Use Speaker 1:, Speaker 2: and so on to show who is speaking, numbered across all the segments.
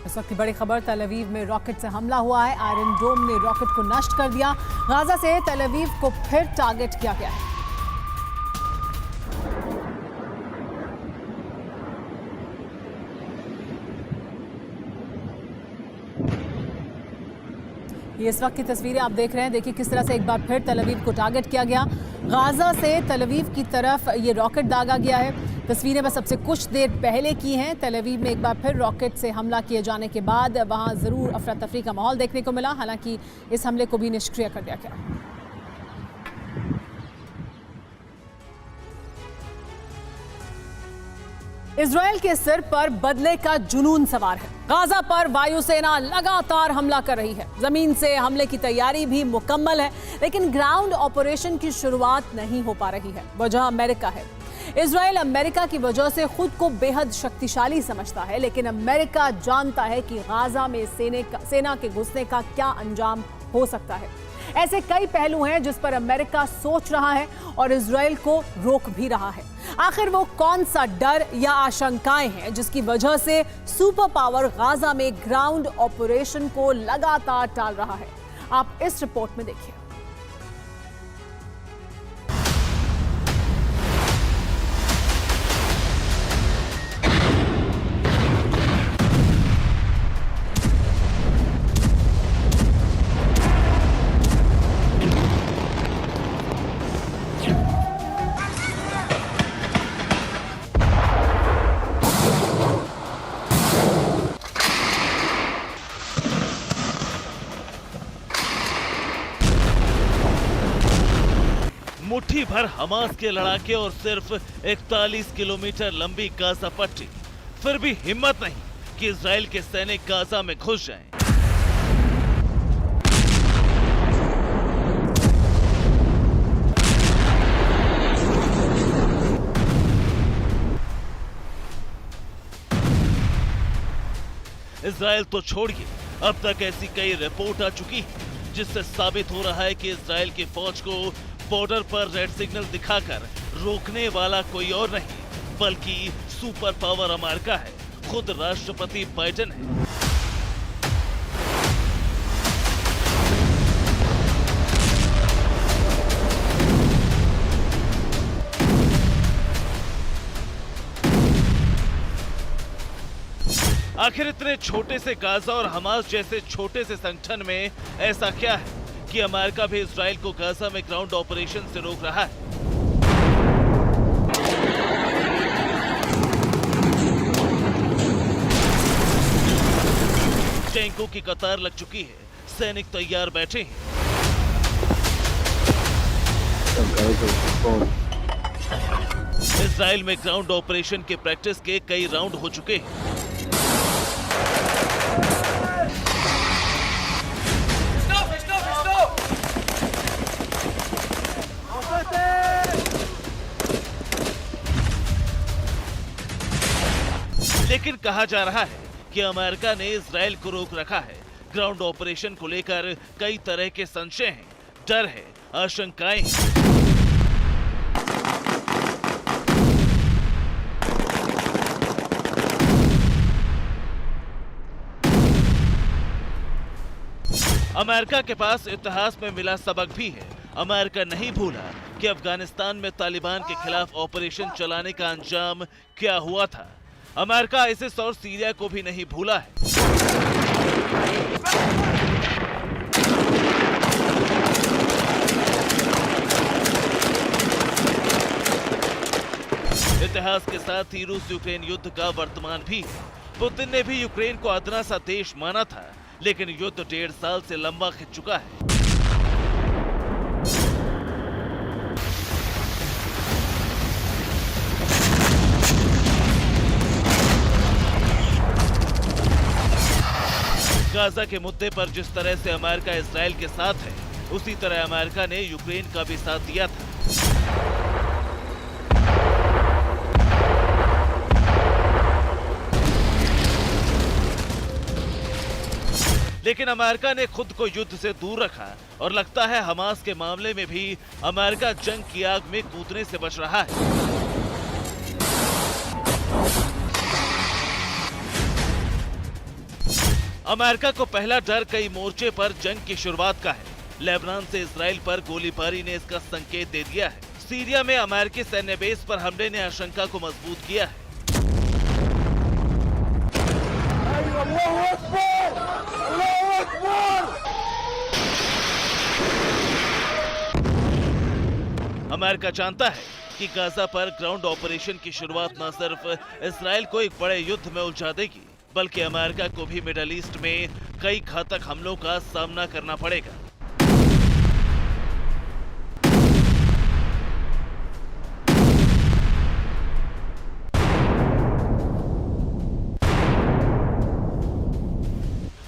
Speaker 1: इस वक्त की बड़ी खबर, तल अवीव में रॉकेट से हमला हुआ है। आयरन डोम ने रॉकेट को नष्ट कर दिया। गाजा से तल अवीव को फिर टारगेट किया गया है। ये इस वक्त की तस्वीरें आप देख रहे हैं। देखिए किस तरह से एक बार फिर तल अवीव को टारगेट किया गया। गाजा से तल अवीव की तरफ ये रॉकेट दागा गया है। तस्वीरें बस सबसे कुछ देर पहले की हैं। तल अवीव में एक बार फिर रॉकेट से हमला किए जाने के बाद वहां जरूर अफरा तफरी का माहौल देखने को मिला। हालांकि इस हमले को भी निष्क्रिय कर दिया गया। इजराइल के सिर पर बदले का जुनून सवार है। गाजा पर वायुसेना लगातार हमला कर रही है। जमीन से हमले की तैयारी भी मुकम्मल है, लेकिन ग्राउंड ऑपरेशन की शुरुआत नहीं हो पा रही है। वजह अमेरिका है। इजराइल अमेरिका की वजह से खुद को बेहद शक्तिशाली समझता है, लेकिन अमेरिका जानता है कि गाजा में सेना के घुसने का क्या अंजाम हो सकता है। ऐसे कई पहलू हैं जिस पर अमेरिका सोच रहा है और इजराइल को रोक भी रहा है। आखिर वो कौन सा डर या आशंकाएं हैं जिसकी वजह से सुपर पावर गाजा में ग्राउंड ऑपरेशन को लगातार टाल रहा है? आप इस रिपोर्ट में देखिए।
Speaker 2: मुट्ठी भर हमास के लड़ाके और सिर्फ 41 किलोमीटर लंबी गाजा पट्टी, फिर भी हिम्मत नहीं कि इजराइल के सैनिक गाजा में घुस जाएं। इजराइल तो छोड़िए, अब तक ऐसी कई रिपोर्ट आ चुकी है जिससे साबित हो रहा है कि इजराइल की फौज को बॉर्डर पर रेड सिग्नल दिखाकर रोकने वाला कोई और नहीं बल्कि सुपर पावर अमेरिका है। खुद राष्ट्रपति बाइडेन है। आखिर इतने छोटे से गाजा और हमास जैसे छोटे से संगठन में ऐसा क्या है कि अमेरिका भी इजराइल को गाजा में ग्राउंड ऑपरेशन से रोक रहा है? टैंकों की कतार लग चुकी है, सैनिक तैयार बैठे हैं। इजराइल में ग्राउंड ऑपरेशन के प्रैक्टिस के कई राउंड हो चुके हैं। लेकिन कहा जा रहा है कि अमेरिका ने इजराइल को रोक रखा है। ग्राउंड ऑपरेशन को लेकर कई तरह के संशय हैं, डर है, आशंकाएं हैं। अमेरिका के पास इतिहास में मिला सबक भी है। अमेरिका नहीं भूला कि अफगानिस्तान में तालिबान के खिलाफ ऑपरेशन चलाने का अंजाम क्या हुआ था। अमेरिका आईसिस और सीरिया को भी नहीं भूला है। इतिहास के साथ ही रूस यूक्रेन युद्ध का वर्तमान भी है। पुतिन ने भी यूक्रेन को अदना सा देश माना था, लेकिन युद्ध 1.5 साल से लंबा खिंच चुका है। गाजा के मुद्दे पर जिस तरह से अमेरिका इजराइल के साथ है, उसी तरह अमेरिका ने यूक्रेन का भी साथ दिया था। लेकिन अमेरिका ने खुद को युद्ध से दूर रखा और लगता है हमास के मामले में भी अमेरिका जंग की आग में कूदने से बच रहा है। अमेरिका को पहला डर कई मोर्चे पर जंग की शुरुआत का है। लेबनान से इजराइल पर गोलीबारी ने इसका संकेत दे दिया है। सीरिया में अमेरिकी सैन्य बेस पर हमले ने आशंका को मजबूत किया है। अमेरिका जानता है कि गाजा पर ग्राउंड ऑपरेशन की शुरुआत न सिर्फ इजराइल को एक बड़े युद्ध में उलझा देगी, बल्कि अमेरिका को भी मिडल ईस्ट में कई घातक हमलों का सामना करना पड़ेगा।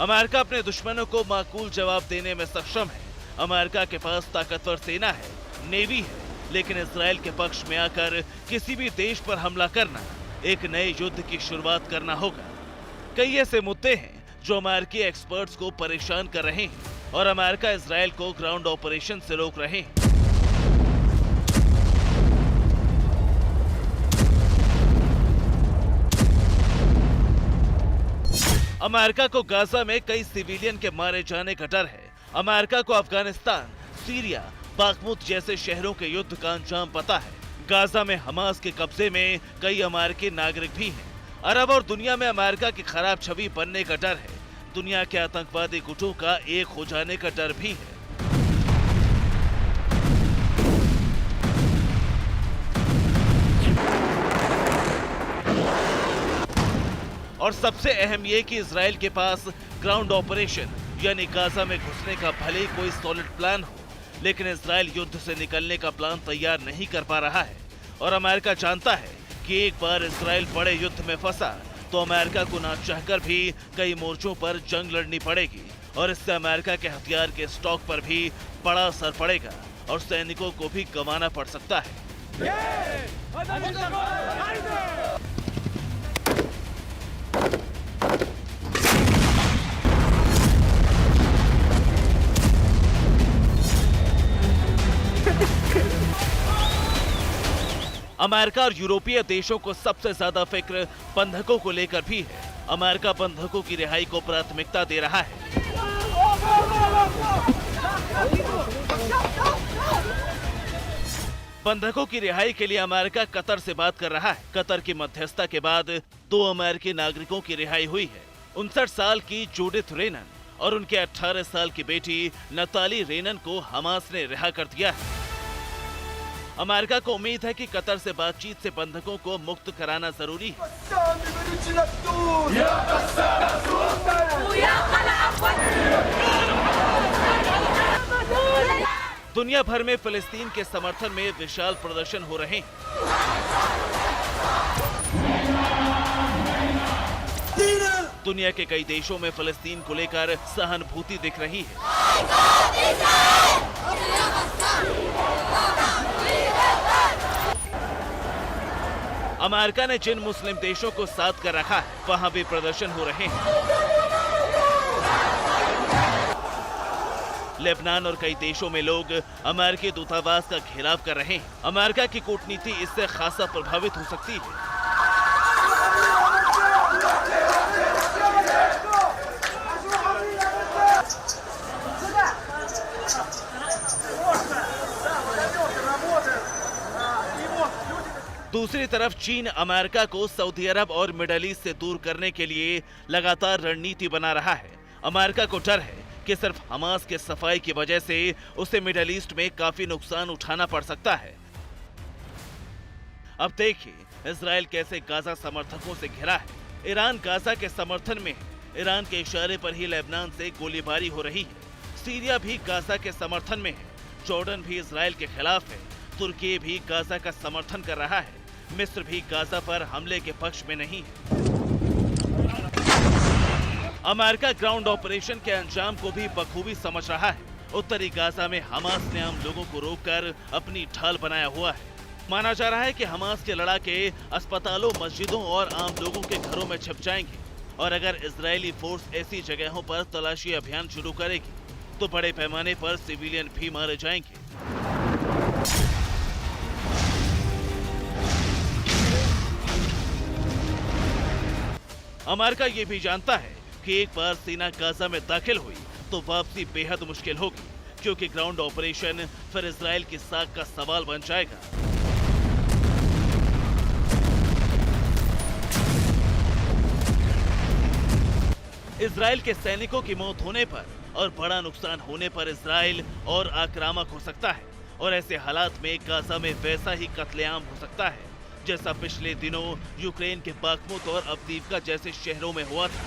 Speaker 2: अमेरिका अपने दुश्मनों को माकूल जवाब देने में सक्षम है। अमेरिका के पास ताकतवर सेना है, नेवी है, लेकिन इजराइल के पक्ष में आकर किसी भी देश पर हमला करना, एक नए युद्ध की शुरुआत करना होगा। कई ऐसे मुद्दे हैं जो अमेरिकी एक्सपर्ट्स को परेशान कर रहे हैं और अमेरिका इजराइल को ग्राउंड ऑपरेशन से रोक रहे हैं। अमेरिका को गाजा में कई सिविलियन के मारे जाने का डर है। अमेरिका को अफगानिस्तान, सीरिया, बाखमुत जैसे शहरों के युद्ध का अंजाम पता है। गाजा में हमास के कब्जे में कई अमेरिकी नागरिक भी हैं। अरब और दुनिया में अमेरिका की खराब छवि बनने का डर है। दुनिया के आतंकवादी गुटों का एक हो जाने का डर भी है। और सबसे अहम ये कि इजराइल के पास ग्राउंड ऑपरेशन यानी गाजा में घुसने का भले ही कोई सॉलिड प्लान हो, लेकिन इजराइल युद्ध से निकलने का प्लान तैयार नहीं कर पा रहा है। और अमेरिका जानता है कि एक बार इजराइल बड़े युद्ध में फंसा तो अमेरिका को ना चाहकर भी कई मोर्चों पर जंग लड़नी पड़ेगी और इससे अमेरिका के हथियार के स्टॉक पर भी बड़ा असर पड़ेगा और सैनिकों को भी गंवाना पड़ सकता है। अमेरिका और यूरोपीय देशों को सबसे ज्यादा फिक्र बंधकों को लेकर भी है। अमेरिका बंधकों की रिहाई को प्राथमिकता दे रहा है। बंधकों की रिहाई के लिए अमेरिका कतर से बात कर रहा है। कतर की मध्यस्थता के बाद 2 अमेरिकी नागरिकों की रिहाई हुई है। 59 साल की जूडिथ रेनन और उनके 18 साल की बेटी नताली रेनन को हमास ने रिहा कर दिया है। अमेरिका को उम्मीद है कि कतर से बातचीत से बंधकों को मुक्त कराना जरूरी है। दुनिया भर में फिलिस्तीन के समर्थन में विशाल प्रदर्शन हो रहे हैं। दुनिया के कई देशों में फिलिस्तीन को लेकर सहानुभूति दिख रही है। अमेरिका ने जिन मुस्लिम देशों को साथ कर रखा है, वहां भी प्रदर्शन हो रहे हैं। लेबनान और कई देशों में लोग अमेरिकी दूतावास का घेराव कर रहे हैं। अमेरिका की कूटनीति इससे खासा प्रभावित हो सकती है। दूसरी तरफ चीन अमेरिका को सऊदी अरब और मिडल ईस्ट से दूर करने के लिए लगातार रणनीति बना रहा है। अमेरिका को डर है कि सिर्फ हमास के सफाई की वजह से उसे मिडल ईस्ट में काफी नुकसान उठाना पड़ सकता है। अब देखिए इजराइल कैसे गाजा समर्थकों से घिरा है। ईरान गाजा के समर्थन में है। ईरान के इशारे पर ही लेबनान से गोलीबारी हो रही है। सीरिया भी गाजा के समर्थन में है। जॉर्डन भी इजराइल के खिलाफ है। तुर्की भी गाजा का समर्थन कर रहा है। मिस्र भी गाजा पर हमले के पक्ष में नहीं है। अमेरिका ग्राउंड ऑपरेशन के अंजाम को भी बखूबी समझ रहा है। उत्तरी गाजा में हमास ने आम लोगों को रोककर अपनी ढाल बनाया हुआ है। माना जा रहा है कि हमास के लड़ाके अस्पतालों, मस्जिदों और आम लोगों के घरों में छिप जाएंगे और अगर इजरायली फोर्स ऐसी जगहों पर तलाशी अभियान शुरू करेगी तो बड़े पैमाने पर सिविलियन भी मारे जाएंगे। अमेरिका ये भी जानता है कि एक बार सेना गाजा में दाखिल हुई तो वापसी बेहद मुश्किल होगी, क्योंकि ग्राउंड ऑपरेशन फिर इजराइल की साख का सवाल बन जाएगा। इजराइल के सैनिकों की मौत होने पर और बड़ा नुकसान होने पर इजराइल और आक्रामक हो सकता है, और ऐसे हालात में गाजा में वैसा ही कत्लेआम हो सकता है जैसा पिछले दिनों यूक्रेन के बाखमुत और अवदीवका जैसे शहरों में हुआ था।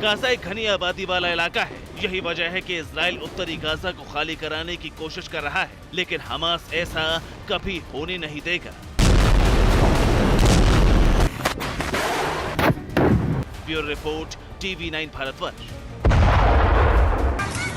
Speaker 2: गाजा एक घनी आबादी वाला इलाका है। यही वजह है कि इजराइल उत्तरी गाजा को खाली कराने की कोशिश कर रहा है, लेकिन हमास ऐसा कभी होने नहीं देगा। Bureau report, TV9 Bharatvarsh.